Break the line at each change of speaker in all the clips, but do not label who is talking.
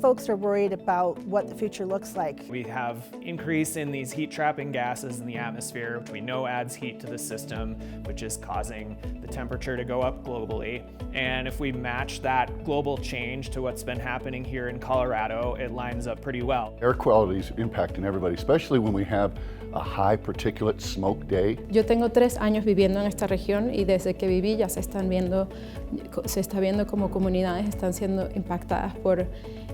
folks are worried about what the future looks like.
We have increase in these heat-trapping gases in the atmosphere, which we know adds heat to the system, which is causing the temperature to go up globally. And if we match that global change to what's been happening here in Colorado, it lines up pretty well.
Air quality is impacting everybody, especially when we have a high particulate smoke day.
Yo tengo 3 años viviendo en esta región y desde que viví ya se está viendo como comunidades están siendo impactadas por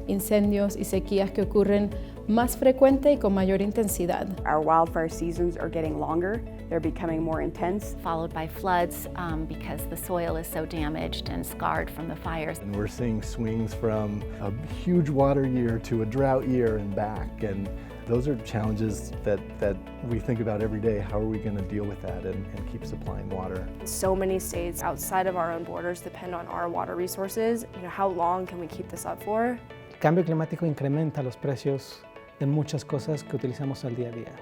incendios y sequías que ocurren más frecuente y con mayor intensidad.
Our wildfire seasons are getting longer. They're becoming more intense.
Followed by floods because the soil is so damaged and scarred from the fires.
And we're seeing swings from a huge water year to a drought year and back. And those are challenges that we think about every day. How are we going to deal with that and keep supplying water?
So many states outside of our own borders depend on our water resources. How long can we keep this up for?
El cambio climático incrementa los precios de muchas cosas que utilizamos al día a día.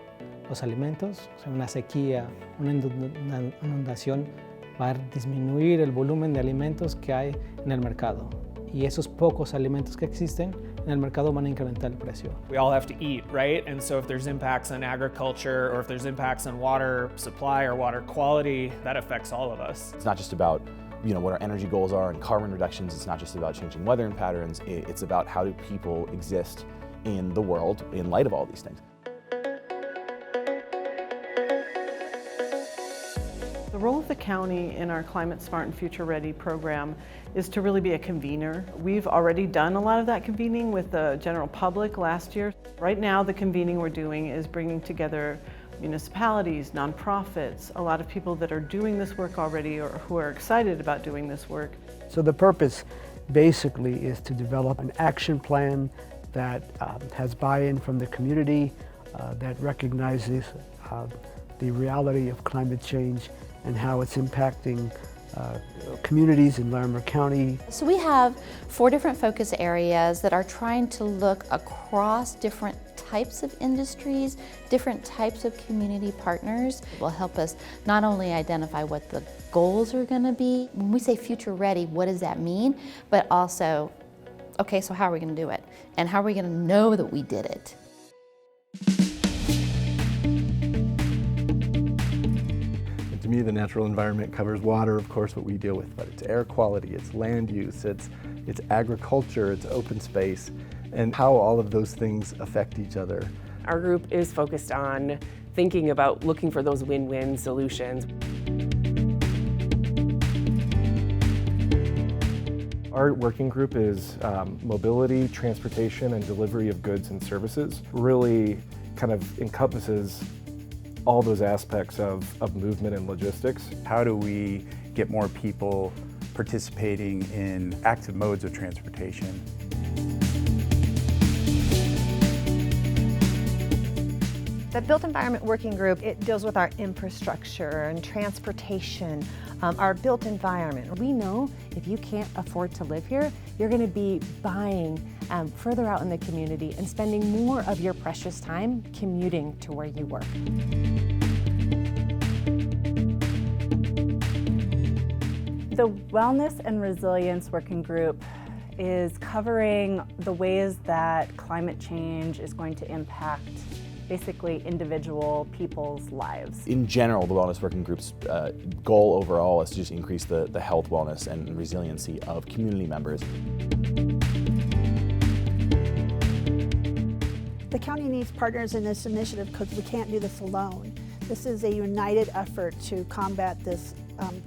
Los alimentos, o sea, una sequía, una inundación va a disminuir el volumen de alimentos que hay en el mercado. Y esos pocos alimentos que existen en el mercado van a incrementar el precio.
We all have to eat, right? And so if there's impacts on agriculture or if there's impacts on water supply or water quality, that affects all of us.
It's not just about what our energy goals are and carbon reductions. It's not just about changing weather patterns. It's about how do people exist in the world in light of all these things.
The role of the county in our Climate Smart and Future Ready program is to really be a convener. We've already done a lot of that convening with the general public last year. Right now, the convening we're doing is bringing together municipalities, nonprofits, a lot of people that are doing this work already or who are excited about doing this work.
So the purpose basically is to develop an action plan that has buy-in from the community, that recognizes the reality of climate change and how it's impacting communities in Larimer County.
So we have 4 different focus areas that are trying to look across different types of industries, different types of community partners. It will help us not only identify what the goals are going to be. When we say future ready, what does that mean? But also, okay, so how are we going to do it? And how are we going to know that we did it?
To me, the natural environment covers water, of course, what we deal with, but it's air quality, it's land use, it's agriculture, it's open space, and how all of those things affect each other.
Our group is focused on thinking about looking for those win-win solutions.
Our working group is mobility, transportation, and delivery of goods and services. Really kind of encompasses all those aspects of movement and logistics.
How do we get more people participating in active modes of transportation?
The Built Environment Working Group, it deals with our infrastructure and transportation, our built environment. We know if you can't afford to live here, you're going to be buying further out in the community and spending more of your precious time commuting to where you work.
The Wellness and Resilience Working Group is covering the ways that climate change is going to impact basically individual people's lives.
In general, the Wellness Working Group's goal overall is to just increase the health, wellness, and resiliency of community members.
The county needs partners in this initiative because we can't do this alone. This is a united effort to combat this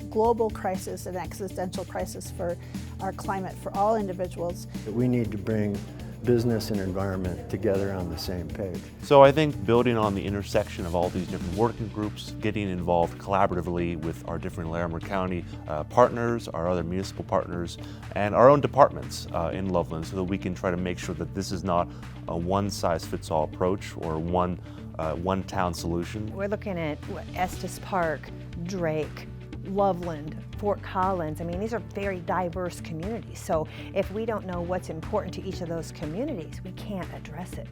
global crisis and existential crisis for our climate, for all individuals.
We need to bring business and environment together on the same page.
So I think building on the intersection of all these different working groups, getting involved collaboratively with our different Larimer County partners, our other municipal partners, and our own departments in Loveland, so that we can try to make sure that this is not a one-size-fits-all approach or one-town solution.
We're looking at Estes Park, Drake, Loveland, Fort Collins. I mean, these are very diverse communities. So if we don't know what's important to each of those communities, we can't address it.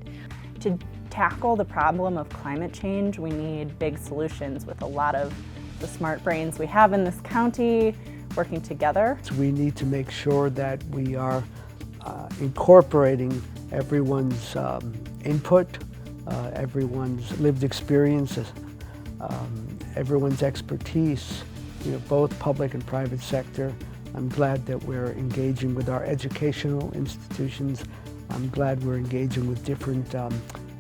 To tackle the problem of climate change, we need big solutions with a lot of the smart brains we have in this county working together.
So we need to make sure that we are incorporating everyone's input, everyone's lived experiences, everyone's expertise, both public and private sector. I'm glad that we're engaging with our educational institutions. I'm glad we're engaging with different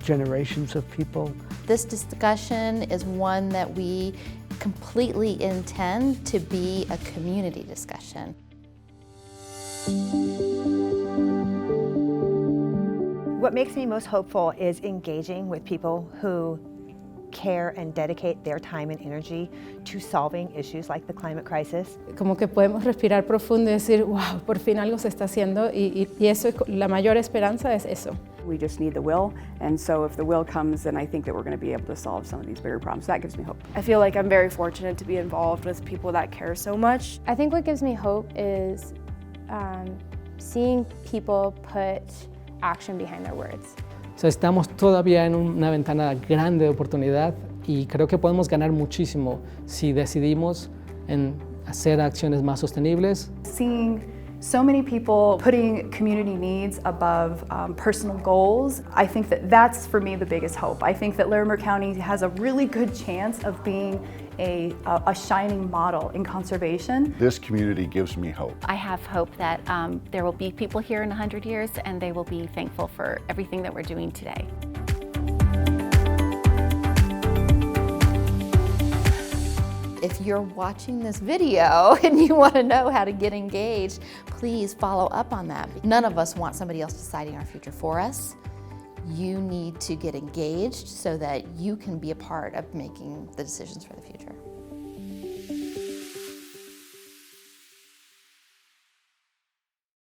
generations of people.
This discussion is one that we completely intend to be a community discussion.
What makes me most hopeful is engaging with people who care and dedicate their time and energy to solving issues like the climate crisis.
Como que podemos respirar profundo y decir, wow, por fin algo se está haciendo y eso es la mayor esperanza es eso.
We just need the will, and so if the will comes, then I think that we're going to be able to solve some of these bigger problems. That gives me hope.
I feel like I'm very fortunate to be involved with people that care so much.
I think what gives me hope is seeing people put action behind their words.
O sea, estamos todavía en una ventana grande de oportunidad y creo que podemos ganar muchísimo si decidimos en hacer acciones más sostenibles.
Seeing so many people putting community needs above personal goals, I think that that's for me the biggest hope. I think that Larimer County has a really good chance of being a shining model in conservation.
This community gives me hope.
I have hope that there will be people here in 100 years and they will be thankful for everything that we're doing today.
If you're watching this video and you want to know how to get engaged, please follow up on that. None of us want somebody else deciding our future for us. You need to get engaged so that you can be a part of making the decisions for the future.